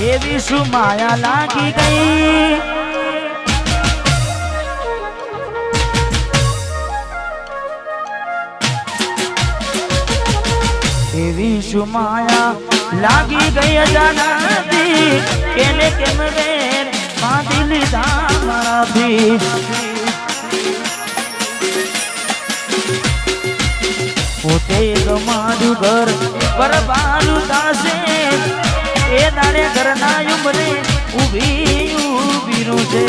એવી શું માયા લાગી ગઈ એવી શું માયા લાગી ગઈ અજાણતી કેને કેમ વેર બાંધી લીધા મારાથી પોતે ગમાડ્યું ઘર બરબારું થાશે એ દાડે ઘરના ઉમરે ઊભી છે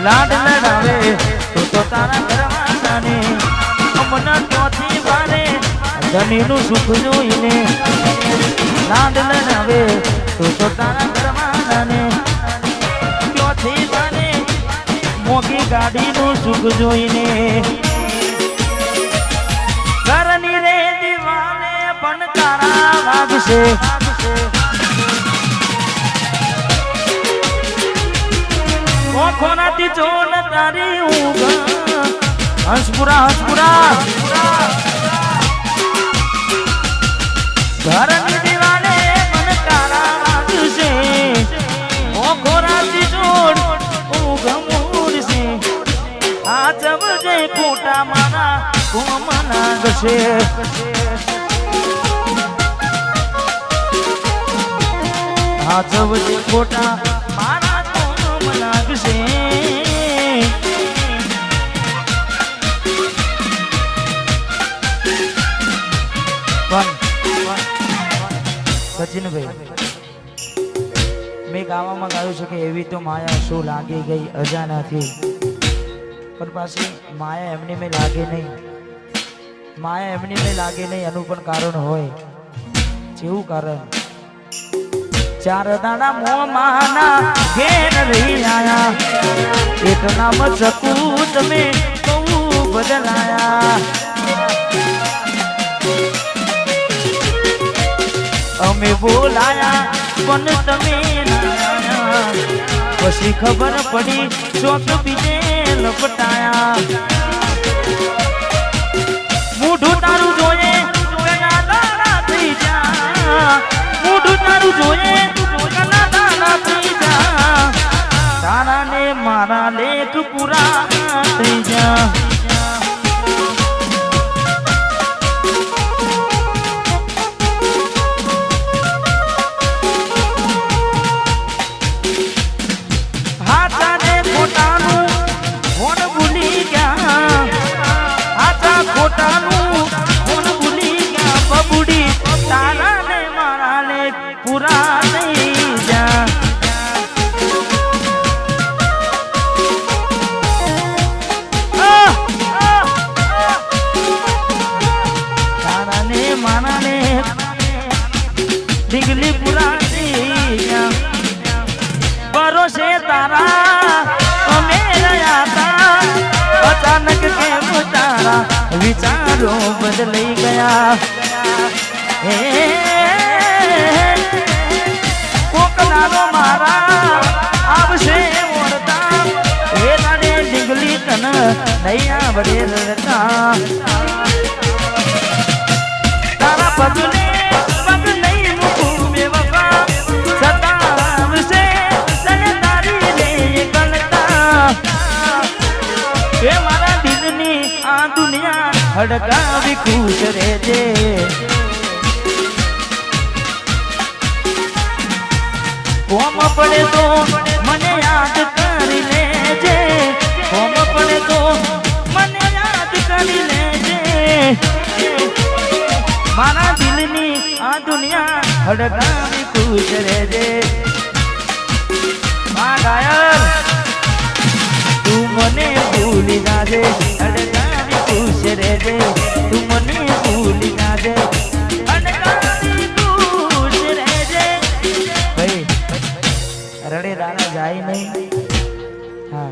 લાડ લડાવે તો તારા ઘરવાળાને અમના ચોથી બારે ધણીનું સુખ જોઈને લાડ લડાવે તો તારા ઘરવાળાને ચોથી બારે મોગી ગાડીનું સુખ જોઈને ઘરની રે દીવાને પણ તારા વાગશે ઓખોનાથી જોન તારી ઊંઘ હંસપુરા ઘરની દીવાને પણ તારા વાગશે ઓખોનાથી જોન ઊંઘ મૂડશે આ જવજે ખોટા મારા કોમના ગશે આ જવજે ખોટા મારા કોમના ગશે સચિનભાઈ મેં ગાવામાં ગાયું છે કે એવી તો માયા શું લાગી ગઈ અજાણાથી પણ પાછી માયા એમની મેં લાગે નહીં માયા એમની મેં લાગે નહીં એનું પણ કારણ હોય જેવું કારણ ચાર દાડા મોમાના ઘેર રહી આયા એક નામ ચકુ તમે બહુ બદલાયા અમે બોલાયા પણ તમે ના પછી ખબર પડી ચોક બીજે લપટાયા મૂઢું તારું જોયે ના દાડા થઈ જા મૂઢું તારું જોયે ના દાડા થઈ જા તારા ને મારા લેખ પૂરા થઈ જા ભરોસે તારા અમે રહ્યા તા અચાનક કેમ તારા વિચારો બદલાઈ ગયા હે કોક નાનો મારા આવશે ઓળતા એ નાડે ડીંગલી તન નહીં આવડે રડતા તારા પગલે પગ નહીં મૂકું બેવફા સતાવશે તને તારી લે ગલતા એ મારા દિલની આ દુનિયા હડકાવી ખુશ રહેજે કોમ પડે તો મને યાદ કરી લેજે કોમ પડે તો મને યાદ કરી લેજે મારા દિલની આ દુનિયા હડકાવી ખુશ રહેજે મા ગાયર તું મને ભૂલી જાજે હડકાવી ખુશ રહેજે તું મને ભૂલી જાજે હડકાવી ખુશ રહેજે ભાઈ રડે દાણા જાય નહીં હા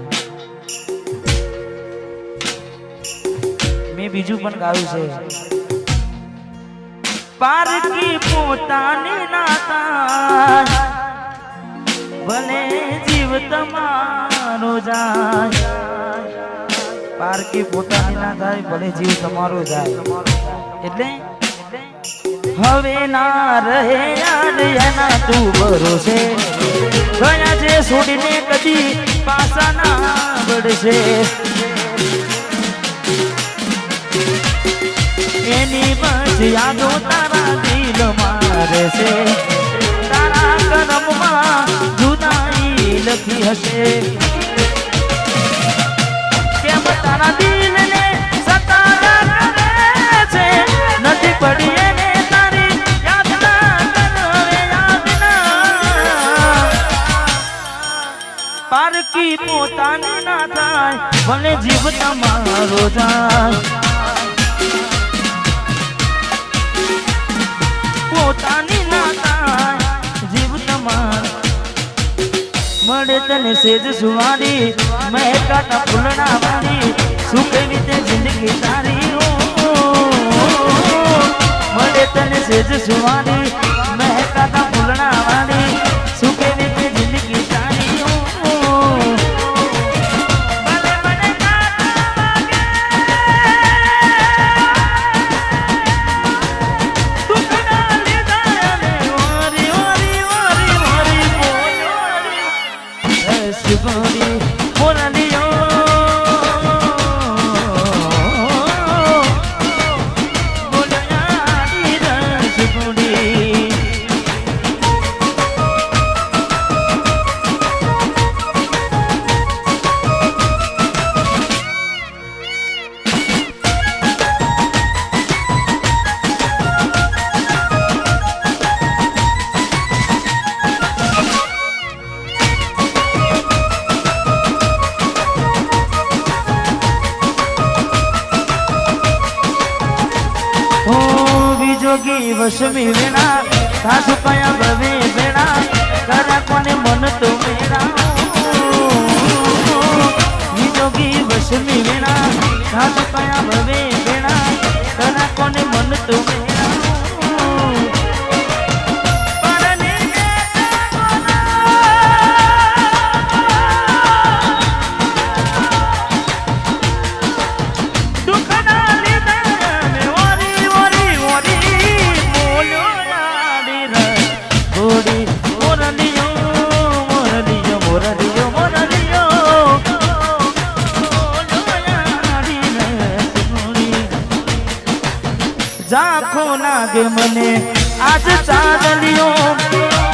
મેં બીજું પણ ગાયું છે પારકી પોતાની નાતા ભલે જીવ તમારો જાય પારકી પોતાની ના થાય ભલે જીવ તમારો જાય એટલે હવે ના રહે યાદ એના તું ભરોસે ગયા છે છોડીને કદી પાછા ના વળશે એની બસ યાદો તારા દિલ મારે છે તારા કરમમાં જુદાઈ લખી હશે કેમ તારા દિલને સતારા કરે છે નથી પડી એને તારી યાદ ના કરે યાદ ના પારકી પોતાની ના થાય ભલે જીવ તમારો જાય પોતાની ના થાય જીવ તમાર મળે તને સેજ સુવારી મહેકાતા ફૂલડા વાળી શું કેવી તે જિંદગી તારી મળે તને સેજ સુવારી મહેકાતા ફૂલડા વાળી શું કેવી તે જિંદગી તારી જોગી વસમી વેણા સાસુ કયા ભવે વેણા કરા કોને મન તો મેરા જોગી વસમી વેણા સાસુ કયા ભવે વેણા કરા કોને મન તો મેરા ઝાંખો લાગે મને આજ ચાંદલિયો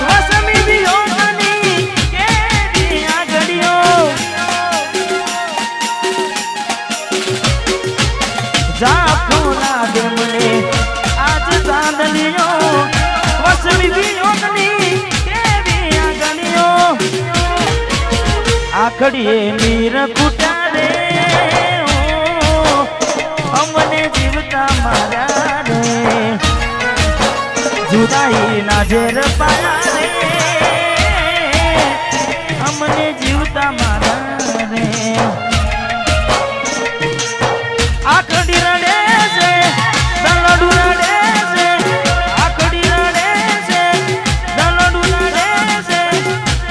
વસમી દિયો મની કેવી આગળિયો ઝાંખો લાગે મને આજ ચાંદલિયો વસમી દિયો મની કેવી આગળિયો આખડીએ નીર કુટારે અમને જીવતા મારા जुदाई ना जेर पाया रे हमने जीवता मारा रे आखड़ी रड़े से दलडू रड़े से आखड़ी रड़े से दलडू रड़े से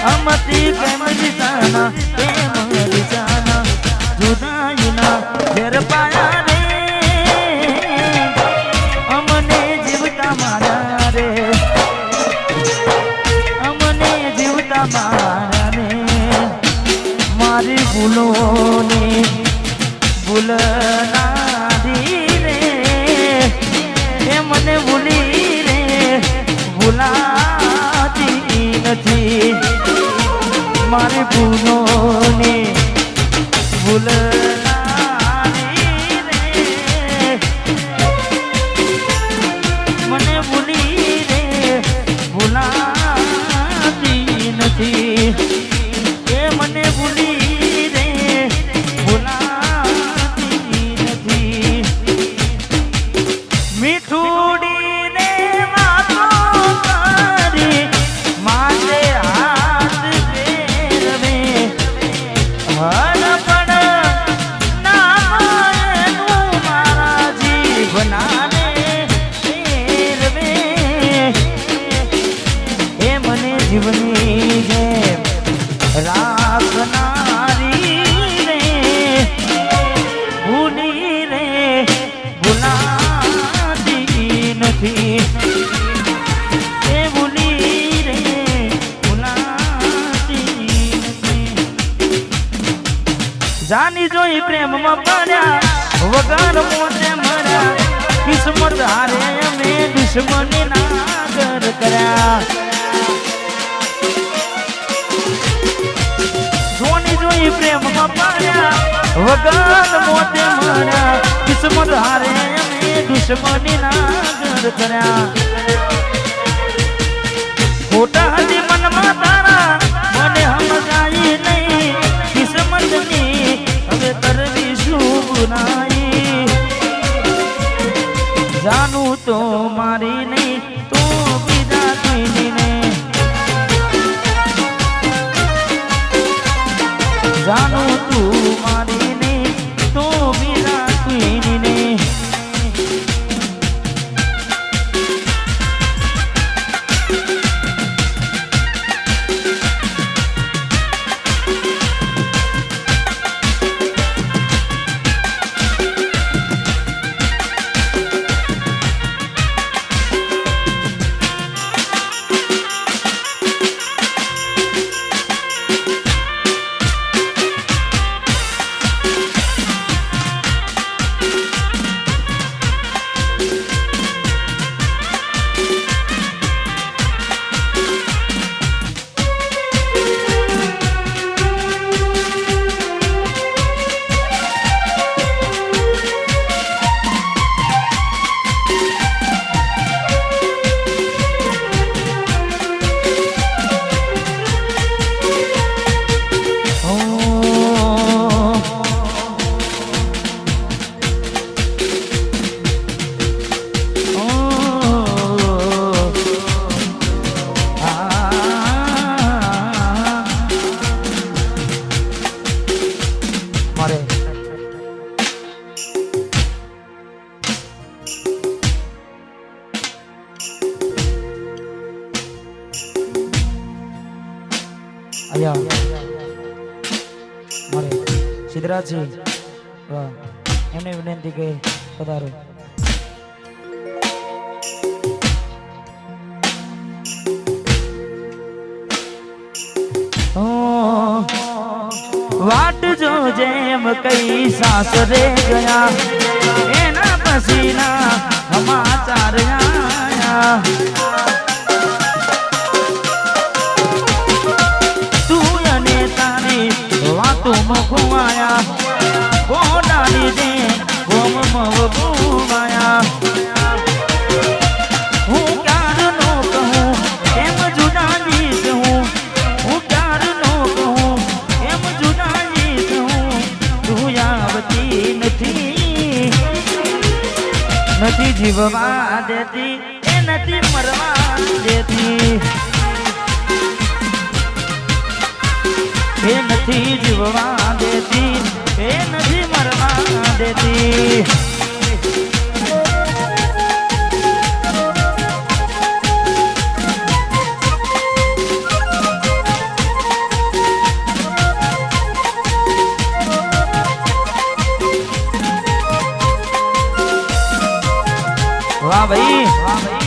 हमती प्रेम जिताना प्रेम जिताना जुदाई ना जेर पाया रे हमने जीवता मारा मारी भूलोने भूल नादी रे ए मने भूली रे भूलाती नथी मारी भूलोने भूल नादी रे मने भूली रे भूलाती नथी મને ભૂલી રે ભૂલાતી નથી મીઠુડીને વાતો કરી માથે હાથ ફેરવે હર પણ જોઈ પ્રેમમાં પડ્યા વગર મોતે મર્યા કિસ્મત હારે અમે દુશ્મની ના ઘર કર્યા જોઈ પ્રેમમાં પડ્યા વગર મોતે મર્યા કિસ્મત હારે અમે દુશ્મની ના ઘર કર્યા ખોટા હતી મનમાં તારા મને સમજાઈ નહીં કિસ્મતની હવે કરવી શું બુરાઈ જાનું તો મારી નહીં તું બીજા કોઈની નહીં જાનું તું મારી નહીં તું બીજા કોઈની નહીં મારે સિદ્ધરાજજી એમને વિનંતી કે પધારો વાટ જો જેમ કઈ સાસરે ગયા એના પસીના સમાચાર આયા तुम घुमाया वो डाली दे घूम मव घुमाया हूँ प्यार नो कहूँ एम जुदा जीत हूँ हूँ प्यार नो कहूँ एम जुदा जीत हूँ तू आवती નથી નથી જીવવા દેતી એ નથી મરવા દેતી એ નથી જીવવા દેતી એ નથી મરવા દેતી વાહ ભાઈ